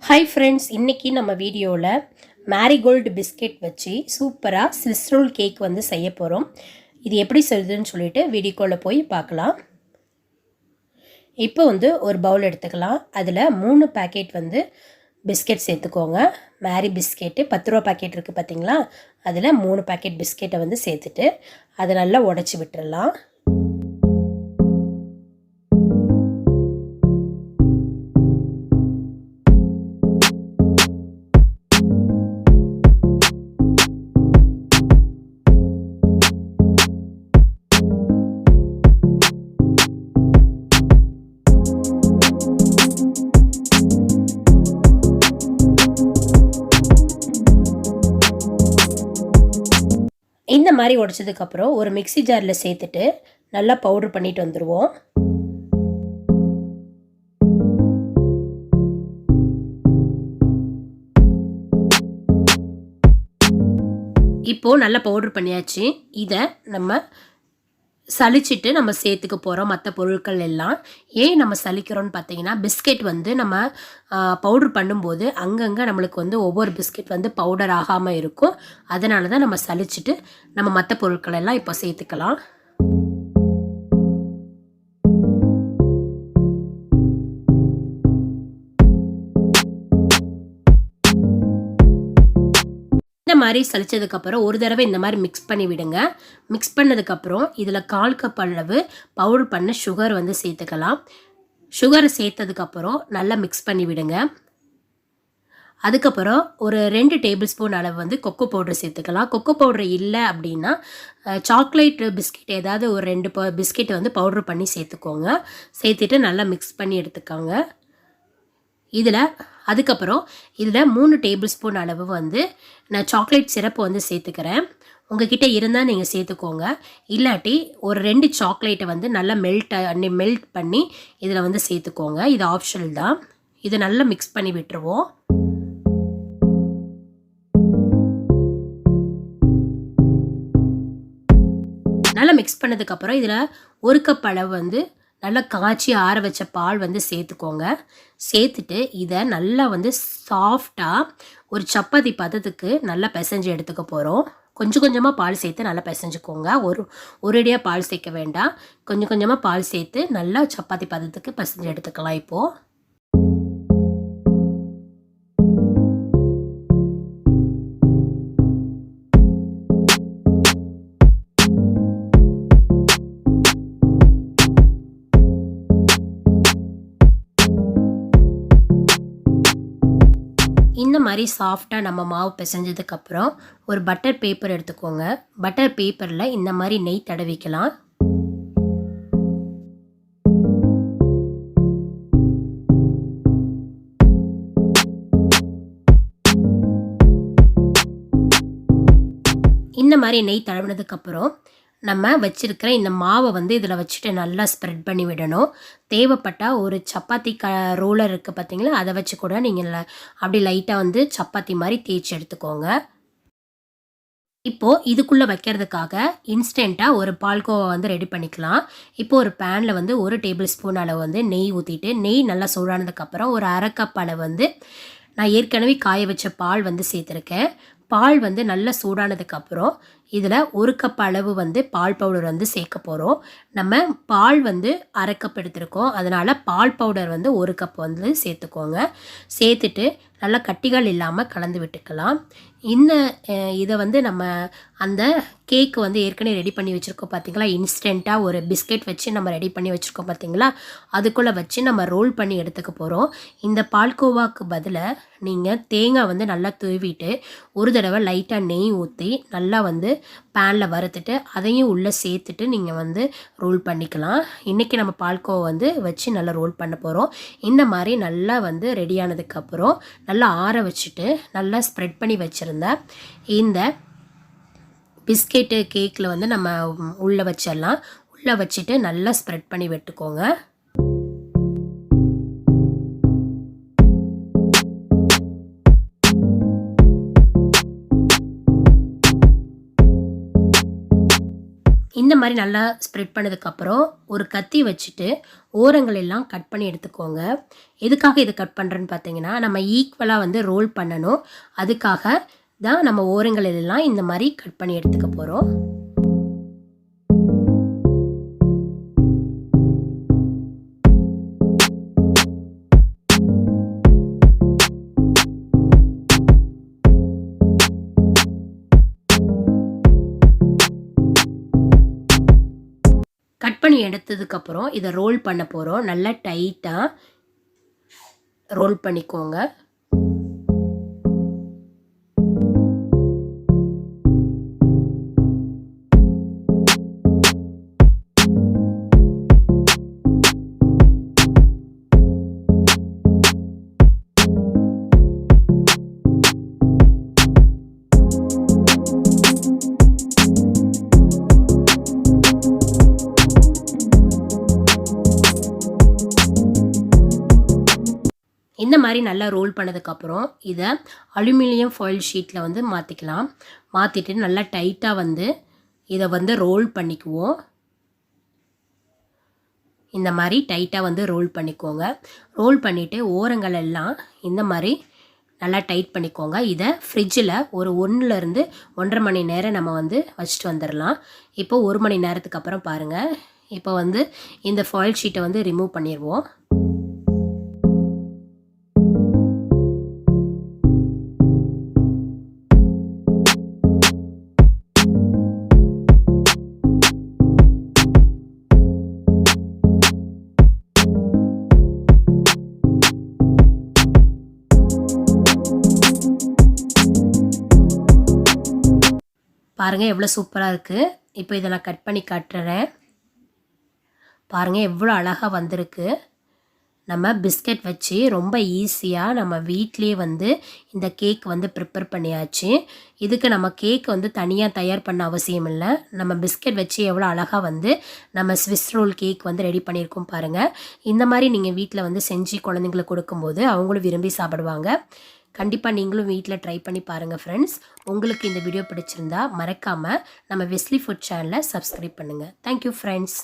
Hi friends, இன்றைக்கி நம்ம வீடியோவில் மேரிகோல்டு பிஸ்கெட் வச்சு சூப்பராக ஸ்விஸ் ரோல் கேக் வந்து செய்ய போகிறோம். இது எப்படி செய்யுதுன்னு சொல்லிட்டு வீடியோக்குள்ளே போய் பார்க்கலாம். இப்போ வந்து ஒரு பவுல் எடுத்துக்கலாம். அதில் 3 பேக்கெட் வந்து பிஸ்கெட் சேர்த்துக்கோங்க. மேரி பிஸ்கெட்டு 10 ரூபா பேக்கெட் இருக்குது பார்த்தீங்களா, அதில் 3 பேக்கெட் பிஸ்கெட்டை வந்து சேர்த்துட்டு அதை நல்லா உடச்சி விட்டுடலாம். இந்த மாதிரி உடச்சதுக்கப்புறம் ஒரு மிக்ஸி ஜாரில் சேர்த்துட்டு நல்லா பவுட்ரு பண்ணிட்டு வந்துடுவோம். இப்போது நல்லா பவுட்ரு பண்ணியாச்சு. இதை நம்ம சலிச்சிட்டு நம்ம சேர்த்துக்க போகிறோம் மற்ற பொருட்கள் எல்லாம். ஏன் நம்ம சலிக்கிறோன்னு பார்த்தீங்கன்னா, பிஸ்கெட் வந்து நம்ம பவுட்ரு பண்ணும்போது அங்கங்கே நம்மளுக்கு வந்து ஒவ்வொரு பிஸ்கெட் வந்து பவுடர் ஆகாமல் இருக்கும். அதனால தான் நம்ம சலிச்சிட்டு நம்ம மற்ற பொருட்கள் எல்லாம் இப்போ சேர்த்துக்கலாம். இந்த மாதிரி சலிச்சதுக்கப்புறம் ஒரு தடவை இந்த மாதிரி மிக்ஸ் பண்ணி விடுங்க. மிக்ஸ் பண்ணதுக்கப்புறம் இதில் 1/4 கப் அளவு பவுடர் பண்ண சுகர் வந்து சேர்த்துக்கலாம். சுகரை சேர்த்ததுக்கப்புறம் நல்லா மிக்ஸ் பண்ணி விடுங்க. அதுக்கப்புறம் ஒரு 2 டேபிள் ஸ்பூன் அளவு வந்து கொக்கோ பவுடர் சேர்த்துக்கலாம். கொக்கோ பவுடர் இல்லை அப்படின்னா சாக்லேட் பிஸ்கெட் ஏதாவது ஒரு 2 பிஸ்கெட் வந்து பவுட்ரு பண்ணி சேர்த்துக்கோங்க. சேர்த்துட்டு நல்லா மிக்ஸ் பண்ணி எடுத்துக்கோங்க. அதுக்கப்புறம் இதில் 3 டேபிள் ஸ்பூன் அளவு வந்து நான் சாக்லேட் சிரப்பு வந்து சேர்த்துக்கிறேன். உங்ககிட்ட இருந்தால் நீங்கள் சேர்த்துக்கோங்க. இல்லாட்டி ஒரு 2 சாக்லேட்டை வந்து நல்லா மெல்ட் பண்ணி இதில் வந்து சேர்த்துக்கோங்க. இது ஆப்ஷனல் தான். இதை நல்லா மிக்ஸ் பண்ணி விட்டுருவோம். நல்லா மிக்ஸ் பண்ணதுக்கப்புறம் இதில் 1 கப் அளவு வந்து நல்லா காய்ச்சி ஆற வச்ச பால் வந்து சேர்த்துக்கோங்க. சேர்த்துட்டு இதை நல்லா வந்து சாஃப்டாக ஒரு சப்பாத்தி பதத்துக்கு நல்லா பிசைஞ்சு எடுத்துக்க போகிறோம். கொஞ்சம் கொஞ்சமாக பால் சேர்த்து நல்லா பிசைஞ்சுக்கோங்க. ஒரேடியாக பால் சேர்க்க வேண்டாம். கொஞ்சம் கொஞ்சமாக பால் சேர்த்து நல்லா சப்பாத்தி பதத்துக்கு பிசைஞ்சு எடுத்துக்கலாம். இப்போது இந்த மாதிரி சாஃப்டாக நம்ம மாவு பிசைஞ்சதுக்கப்புறம் ஒரு பட்டர் பேப்பர் எடுத்துக்கோங்க. பட்டர் பேப்பரில் இந்த மாதிரி நெய் தடவிக்கலாம். இந்த மாதிரி நெய் தடவினதுக்கப்புறம் நம்ம வச்சுருக்கிற இந்த மாவை வந்து இதில் வச்சுட்டு நல்லா ஸ்ப்ரெட் பண்ணி விடணும். தேவைப்பட்டால் ஒரு சப்பாத்தி ரோலர் இருக்குது பார்த்தீங்களா, அதை வச்சு கூட நீங்கள் அப்படி லைட்டாக வந்து சப்பாத்தி மாதிரி தேய்ச்சி எடுத்துக்கோங்க. இப்போது இதுக்குள்ளே வைக்கிறதுக்காக இன்ஸ்டண்ட்டாக ஒரு பால்கோவா வந்து ரெடி பண்ணிக்கலாம். இப்போது ஒரு பேனில் வந்து 1 டேபிள் ஸ்பூன் அளவு வந்து நெய் ஊற்றிட்டு, நெய் நல்லா சூடானதுக்கப்புறம் ஒரு 1/2 கப் அளவு வந்து நான் ஏற்கனவே காய வச்ச பால் வந்து சேர்த்துருக்கேன். பால் வந்து நல்லா சூடானதுக்கப்புறம் இதில் 1 கப் அளவு வந்து பால் பவுடர் வந்து சேர்க்க போகிறோம். நம்ம பால் வந்து 1/2 கப் எடுத்துருக்கோம். அதனால் பால் பவுடர் வந்து 1 கப் வந்து சேர்த்துக்கோங்க. சேர்த்துட்டு நல்லா கட்டிகள் இல்லாமல் கலந்து விட்டுக்கலாம். இதை வந்து நம்ம அந்த கேக்கு வந்து ஏற்கனவே ரெடி பண்ணி வச்சுருக்கோம் பார்த்தீங்களா, இன்ஸ்டண்ட்டாக ஒரு பிஸ்கெட் வச்சு நம்ம ரெடி பண்ணி வச்சுருக்கோம் பார்த்தீங்களா, அதுக்குள்ளே வச்சு நம்ம ரோல் பண்ணி எடுத்துக்க போகிறோம். இந்த பால்கோவாக்கு பதிலாக நீங்கள் தேங்காய் வந்து நல்லா துருவிட்டு ஒரு தடவை லைட்டாக நெய் ஊற்றி நல்லா வந்து பேனில் வறுத்துட்டு அதையும் உள்ளே சேர்த்துட்டு நீங்கள் வந்து ரோல் பண்ணிக்கலாம். இன்றைக்கி நம்ம பால்கோவா வந்து வச்சு நல்லா ரோல் பண்ண போகிறோம். இந்த மாதிரி நல்லா வந்து ரெடியானதுக்கப்புறம் நல்லா ஆற வச்சுட்டு நல்லா ஸ்ப்ரெட் பண்ணி வச்சுருந்த இந்த பிஸ்கெட்டு கேக்கில் வந்து நம்ம உள்ளே வச்சிடலாம். உள்ளே வச்சுட்டு நல்லா ஸ்ப்ரெட் பண்ணி விட்டுக்கோங்க. இந்த மாதிரி நல்லா ஸ்ப்ரெட் பண்ணதுக்கப்புறம் ஒரு கத்தி வச்சுட்டு ஓரங்கள் எல்லாம் கட் பண்ணி எடுத்துக்கோங்க. எதுக்காக இது கட் பண்ணுறேன்னு பார்த்தீங்கன்னா, நம்ம ஈக்குவலாக வந்து ரோல் பண்ணணும். அதுக்காக தான் நம்ம ஓரங்கள் எல்லாம் இந்த மாதிரி கட் பண்ணி எடுத்துக்க போகிறோம். கட் பண்ணி எடுத்ததுக்கப்புறம் இதை ரோல் பண்ண போகிறோம். நல்லா டைட்டாக ரோல் பண்ணிக்கோங்க. இந்த மாதிரி நல்லா ரோல் பண்ணதுக்கப்புறம் இதை அலுமினியம் ஃபாயில் ஷீட்டில் வந்து மாற்றிக்கலாம். மாற்றிட்டு நல்லா டைட்டாக வந்து இதை வந்து ரோல் பண்ணிக்குவோம். இந்த மாதிரி டைட்டாக வந்து ரோல் பண்ணிக்கோங்க. ரோல் பண்ணிவிட்டு ஓரங்கள் எல்லாம் இந்த மாதிரி நல்லா டைட் பண்ணிக்கோங்க. இதை ஃப்ரிட்ஜில் ஒரு 1லேருந்து 1.5 மணி நேரம் நம்ம வந்து வச்சுட்டு வந்துடலாம். இப்போ 1 மணி நேரத்துக்கு அப்புறம் பாருங்கள். இப்போ வந்து இந்த ஃபாயில் ஷீட்டை வந்து ரிமூவ் பண்ணிடுவோம். பாருங்கள் எவ்வளோ சூப்பராக இருக்குது. இப்போ இதை நான் கட் பண்ணி காட்டுறேன். பாருங்கள் எவ்வளோ அழகாக வந்திருக்கு. நம்ம பிஸ்கட் வச்சு ரொம்ப ஈஸியாக நம்ம வீட்லேயே வந்து இந்த கேக் வந்து ப்ரிப்பேர் பண்ணியாச்சு. இதுக்கு நம்ம கேக் வந்து தனியாக தயார் பண்ண அவசியம் இல்லை. நம்ம பிஸ்கட் வச்சு எவ்வளோ அழகாக வந்து நம்ம ஸ்விஸ் ரோல் கேக் வந்து ரெடி பண்ணியிருக்கோம் பாருங்கள். இந்த மாதிரி நீங்கள் வீட்டில் வந்து செஞ்சு குழந்தைங்களுக்கு கொடுக்கும்போது அவங்களும் விரும்பி சாப்பிடுவாங்க. கண்டிப்பாக நீங்களும் வீட்டில் ட்ரை பண்ணி பாருங்கள் ஃப்ரெண்ட்ஸ். உங்களுக்கு இந்த வீடியோ பிடிச்சிருந்தா மறக்காமல் நம்ம வெஸ்லி ஃபுட் சேனலை சப்ஸ்கிரைப் பண்ணுங்கள். Thank you friends.